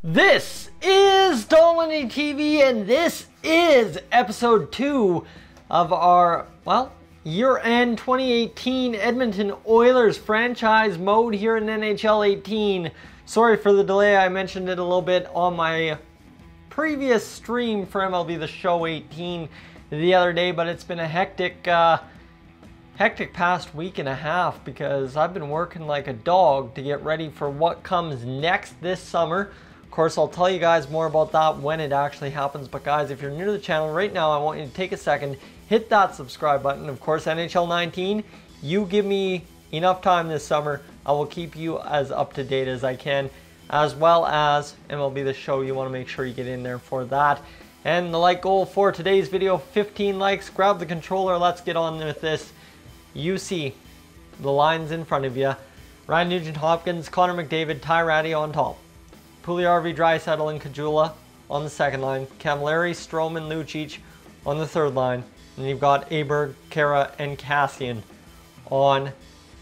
This is Dolynny TV, and this is episode 2 of our, year-end 2018 Edmonton Oilers franchise mode here in NHL 18. Sorry for the delay, I mentioned it a little bit on my previous stream for MLB The Show 18 the other day, but it's been a hectic past week and a half because I've been working like a dog to get ready for what comes next this summer. Of course, I'll tell you guys more about that when it actually happens. But guys, if you're new to the channel right now, I want you to take a second, hit that subscribe button. Of course, NHL 19, you give me enough time this summer, I will keep you as up to date as I can, as well as MLB The Show. You want to make sure you get in there for that. And the like goal for today's video, 15 likes. Grab the controller, let's get on with this. You see the lines in front of you. Ryan Nugent-Hopkins, Connor McDavid, Ty Rattie on top. Puljujarvi, Draisaitl, and Caggiula on the second line. Camilleri, Stroman, Lucic on the third line. And you've got Aberg, Kara, and Kassian on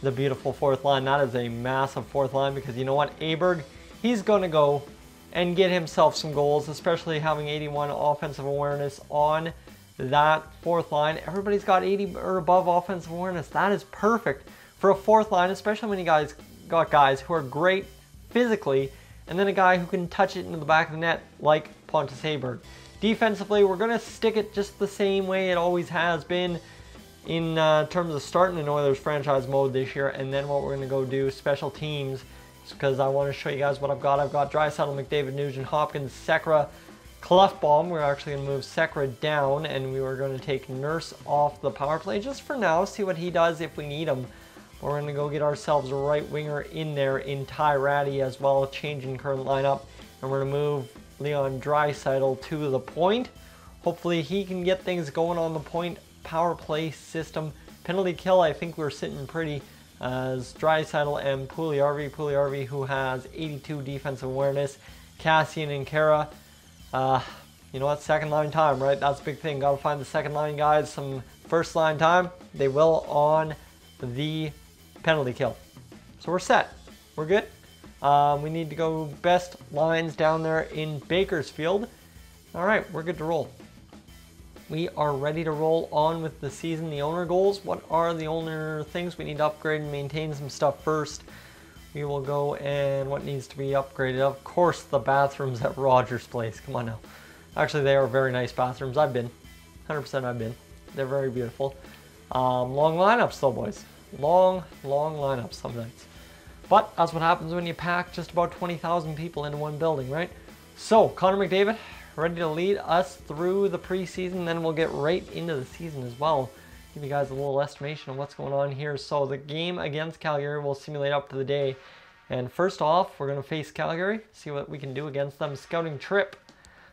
the beautiful fourth line. That is a massive fourth line because you know what? Aberg, he's going to go and get himself some goals, especially having 81 offensive awareness on that fourth line. Everybody's got 80 or above offensive awareness. That is perfect for a fourth line, especially when you guys got guys who are great physically, and then a guy who can touch it into the back of the net like Pontus Aberg. Defensively, we're going to stick it just the same way it always has been in terms of starting an Oilers franchise mode this year. And then what we're going to go do, special teams, because I want to show you guys what I've got. I've got Draisaitl, McDavid, Nugent, Hopkins, Sekera, Klefbom. We're actually going to move Sekera down, and we were going to take Nurse off the power play just for now, see what he does if we need him. We're going to go get ourselves a right winger in there in Ty Rattie as well, changing current lineup. And we're going to move Leon Draisaitl to the point. Hopefully he can get things going on the point power play system. Penalty kill, I think we're sitting pretty as Draisaitl and Puljujarvi. Puljujarvi, who has 82 defensive awareness. Kassian and Kara. You know what? Second line time, right? That's a big thing. Got to find the second line guys some first line time. They will on the penalty kill. So we're set. We're good. We need to go best lines down there in Bakersfield. All right, we're good to roll. We are ready to roll on with the season. The owner goals. What are the owner things? We need to upgrade and maintain some stuff first. We will go and what needs to be upgraded? Of course, the bathrooms at Rogers Place. Come on now. Actually, they are very nice bathrooms. I've been. 100% I've been. They're very beautiful. Long lineups though, boys. Long lineups some nights. But that's what happens when you pack just about 20,000 people into one building, right? So, Connor McDavid, ready to lead us through the preseason. Then we'll get right into the season as well. Give you guys a little estimation of what's going on here. So the game against Calgary will simulate up to the day. And first off, we're going to face Calgary, see what we can do against them. Scouting trip.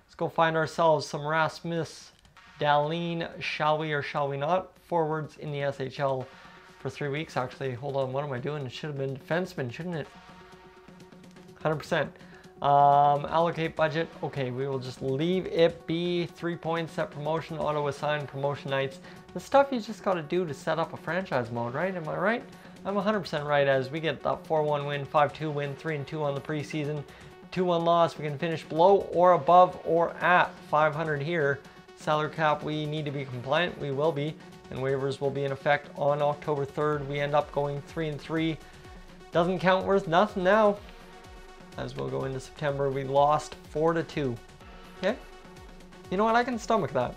Let's go find ourselves some Rasmus Dahlin, shall we or shall we not? Forwards in the SHL for 3 weeks. Actually, hold on, what am I doing? It should have been defenseman, shouldn't it? 100%. Allocate budget. Okay, we will just leave it be. 3 points, set promotion, auto assign promotion nights. The stuff you just got to do to set up a franchise mode, right? Am I right? I'm 100% right as we get that 4-1 win, 5-2 win, 3-2 on the preseason. 2-1 loss, we can finish below or above or at 500 here. Salary cap, we need to be compliant. We will be. And waivers will be in effect on October 3rd. We end up going 3-3. Doesn't count worth nothing now. As we'll go into September, we lost 4-2. Okay? You know what? I can stomach that.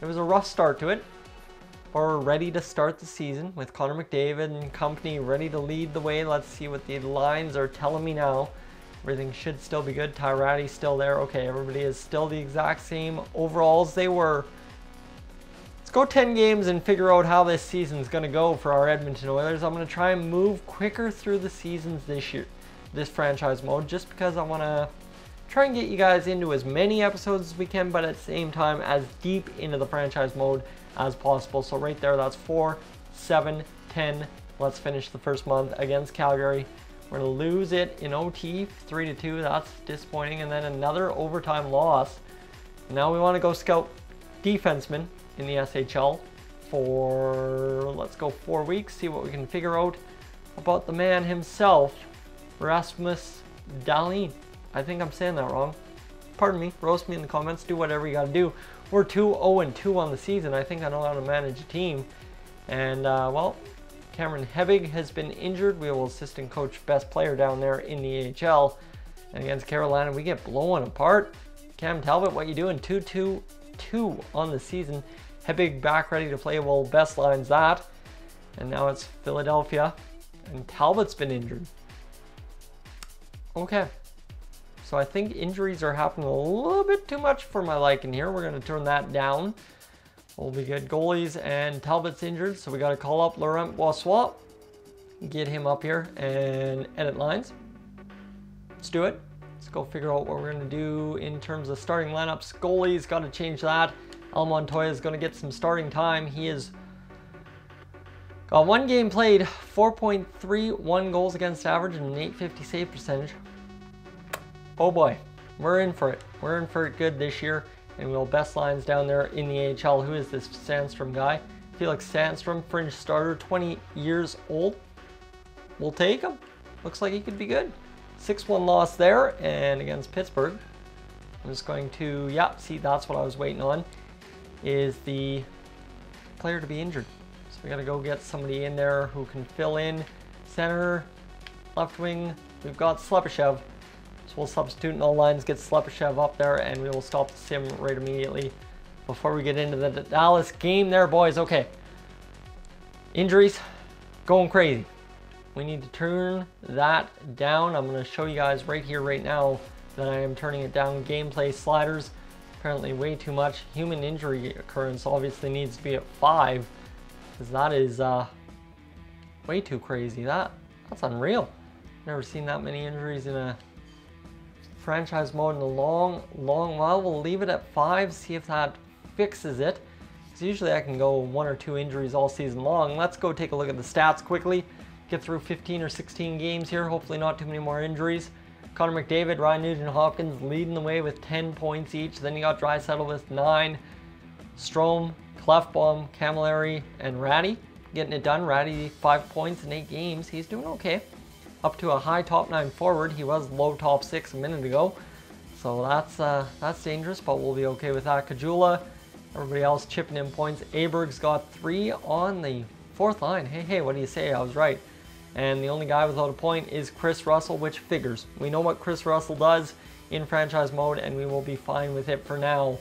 It was a rough start to it. But we're ready to start the season with Connor McDavid and company ready to lead the way. Let's see what the lines are telling me now. Everything should still be good. Ty Rattie's still there. Okay, everybody is still the exact same overall as they were. Let's go 10 games and figure out how this season's going to go for our Edmonton Oilers. I'm going to try and move quicker through the seasons this year, this franchise mode, just because I want to try and get you guys into as many episodes as we can, but at the same time as deep into the franchise mode as possible. So right there, that's 4, 7, 10. Let's finish the first month against Calgary. We're going to lose it in OT 3-2. That's disappointing. And then another overtime loss. Now we want to go scout defensemen in the SHL for, let's go 4 weeks, see what we can figure out about the man himself, Rasmus Dahlin. I think I'm saying that wrong. Pardon me, roast me in the comments, do whatever you gotta do. We're 2-0-2 on the season. I think I know how to manage a team. And, well, Cameron Hebig has been injured. We will assistant coach best player down there in the AHL. And against Carolina, we get blown apart. Cam Talbot, what you doing? 2-2-2 on the season. Hebig back ready to play. Well, best lines that. And now it's Philadelphia. And Talbot's been injured. Okay. So I think injuries are happening a little bit too much for my liking here. We're going to turn that down. We'll be good. Goalies and Talbot's injured. So we got to call up Laurent Boissois. Get him up here and edit lines. Let's do it. Let's go figure out what we're going to do in terms of starting lineups. Goalies, got to change that. Al Montoya is going to get some starting time. He is got one game played, 4.31 goals against average and an .850 save percentage. Oh boy, we're in for it. We're in for it good this year. And we'll best lines down there in the AHL. Who is this Sandstrom guy? Felix Sandstrom, fringe starter, 20 years old. We'll take him. Looks like he could be good. 6-1 loss there, and against Pittsburgh. I'm just going to, yeah, see, that's what I was waiting on, is the player to be injured. So we got to go get somebody in there who can fill in. Center, left wing, we've got Slepyshev. So we'll substitute in all lines, get Slepyshev up there, and we will stop the sim right immediately before we get into the Dallas game there, boys. Okay. Injuries, going crazy. We need to turn that down. I'm going to show you guys right here, right now, that I am turning it down. Gameplay sliders, apparently way too much. Human injury occurrence obviously needs to be at 5, because that is way too crazy. That's unreal. Never seen that many injuries in a franchise mode in a long while. We'll leave it at 5, see if that fixes it. Because usually I can go 1 or 2 injuries all season long. Let's go take a look at the stats quickly. Get through 15 or 16 games here. Hopefully not too many more injuries. Connor McDavid, Ryan Nugent-Hopkins leading the way with 10 points each. Then you got Draisaitl with 9. Strome, Clefbaum, Camilleri, and Ratty getting it done. Ratty 5 points in 8 games. He's doing okay. Up to a high top 9 forward. He was low top 6 a minute ago. So that's dangerous, but we'll be okay with that. Kajula, everybody else chipping in points. Aberg's got 3 on the 4th line. Hey, what do you say? I was right. And the only guy without a point is Chris Russell, which figures. We know what Chris Russell does in franchise mode, and we will be fine with it for now.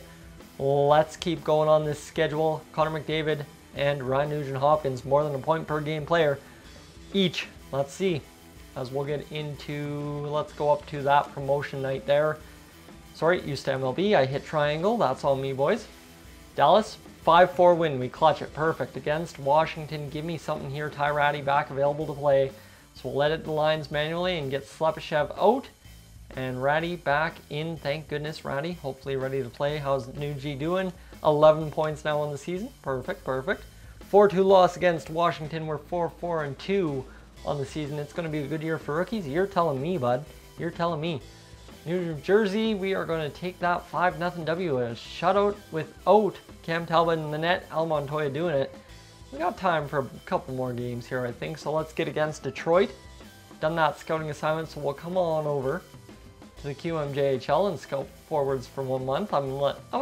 Let's keep going on this schedule. Connor McDavid and Ryan Nugent-Hopkins, more than a point per game player each. Let's see. As we'll get into, let's go up to that promotion night there. Sorry, used to MLB. I hit triangle. That's all me, boys. Dallas, 5-4 win. We clutch it. Perfect. Against Washington, give me something here. Ty Ratty back available to play. So we'll edit the lines manually and get Slepyshev out. And Ratty back in. Thank goodness, Ratty. Hopefully ready to play. How's Nugie doing? 11 points now on the season. Perfect, perfect. 4-2 loss against Washington. We're 4-4-2 on the season. It's going to be a good year for rookies. You're telling me, bud. You're telling me. New Jersey, we are going to take that 5-0 W. A shutout without Cam Talbot in the net. Al Montoya doing it. We got time for a couple more games here, I think. So let's get against Detroit. Done that scouting assignment, so we'll come on over to the QMJHL and scout forwards for 1 month. I'm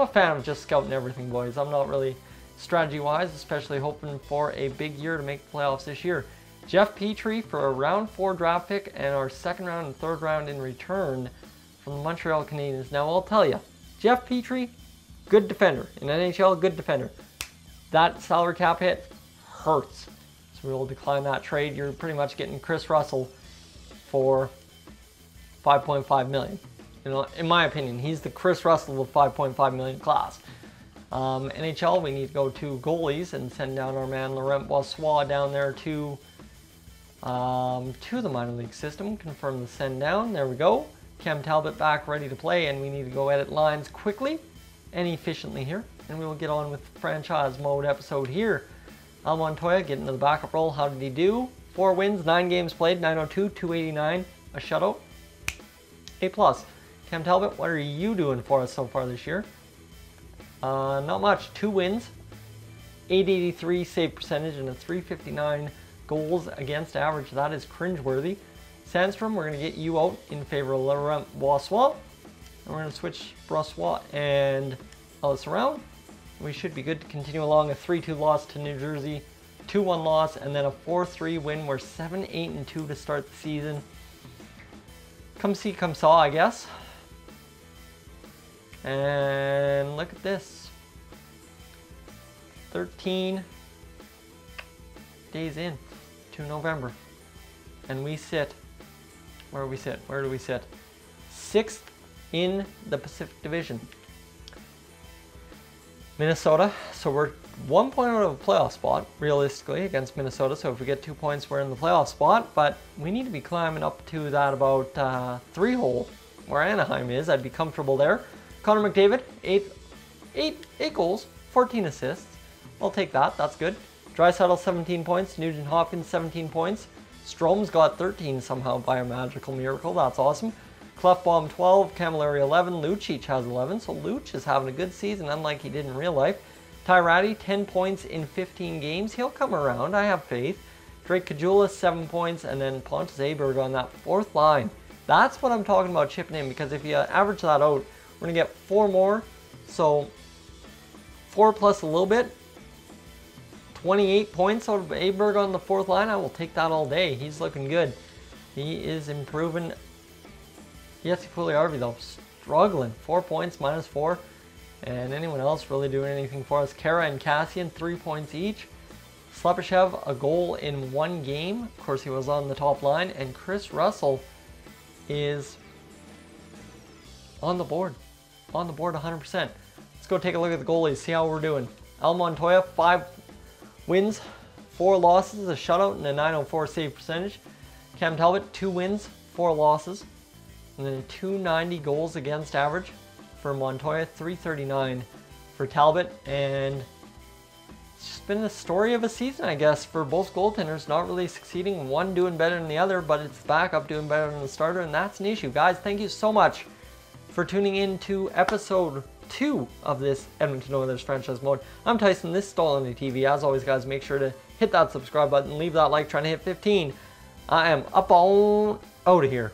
a fan of just scouting everything, boys. I'm not really strategy-wise, especially hoping for a big year to make the playoffs this year. Jeff Petrie for a round 4 draft pick and our 2nd round and 3rd round in return from the Montreal Canadiens. Now, I'll tell you, Jeff Petrie, good defender. In NHL, good defender. That salary cap hit hurts. So we will decline that trade. You're pretty much getting Chris Russell for $5.5 million. You know, in my opinion, he's the Chris Russell of 5.5 million class. NHL, we need to go to goalies and send down our man Laurent Boissois down there to the minor league system. Confirm the send down. There we go. Cam Talbot back ready to play, and we need to go edit lines quickly and efficiently here, and we will get on with the franchise mode episode here. Al Montoya getting to the backup role. How did he do? 4 wins, 9 games played, 902, 289, a shutout, A+. Cam Talbot, what are you doing for us so far this year? Not much. 2 wins, 883 save percentage, and a 359 goals against average. That is cringeworthy. Sandstrom, we're going to get you out in favor of Laurent Boissois. And we're going to switch Brossois and Ellis around. We should be good to continue along. A 3-2 loss to New Jersey, 2-1 loss, and then a 4-3 win. We're 7-8-2 to start the season. Come see, come saw, I guess. And look at this. 13 days in to November. And we sit, where do we sit? Where do we sit? 6th in the Pacific Division. Minnesota, so we're 1 point out of a playoff spot, realistically, against Minnesota. So if we get 2 points, we're in the playoff spot. But we need to be climbing up to that about 3-hole where Anaheim is. I'd be comfortable there. Connor McDavid, 8 goals, 14 assists. I'll take that. That's good. Draisaitl, 17 points. Nugent Hopkins, 17 points. Strome's got 13 somehow by a magical miracle. That's awesome. Clefbaum 12, Camilleri 11, Lucic has 11, so Luch is having a good season unlike he did in real life. Tyrati, 10 points in 15 games. He'll come around, I have faith. Drake Caggiula, 7 points, and then Pontus Aberg on that 4th line. That's what I'm talking about chipping in, because if you average that out, we're going to get 4 more, so 4 plus a little bit. 28 points out of Aberg on the 4th line. I will take that all day. He's looking good. He is improving. Yes, Pugliarvi though, struggling. 4 points, -4. And anyone else really doing anything for us? Kara and Cassian, 3 points each. Slepyshev, a goal in 1 game. Of course, he was on the top line. And Chris Russell is on the board. On the board 100%. Let's go take a look at the goalies, see how we're doing. Al Montoya, 5 wins, 4 losses, a shutout, and a .904 save percentage. Cam Talbot, 2 wins, 4 losses. And then 290 goals against average for Montoya, 339 for Talbot. And it's just been the story of a season, I guess, for both goaltenders. Not really succeeding, one doing better than the other, but it's the backup doing better than the starter, and that's an issue. Guys, thank you so much for tuning in to episode 2 of this Edmonton Oilers franchise mode. I'm Tyson, this is Dolynny TV. As always, guys, make sure to hit that subscribe button, leave that like, trying to hit 15. I am up on out of here.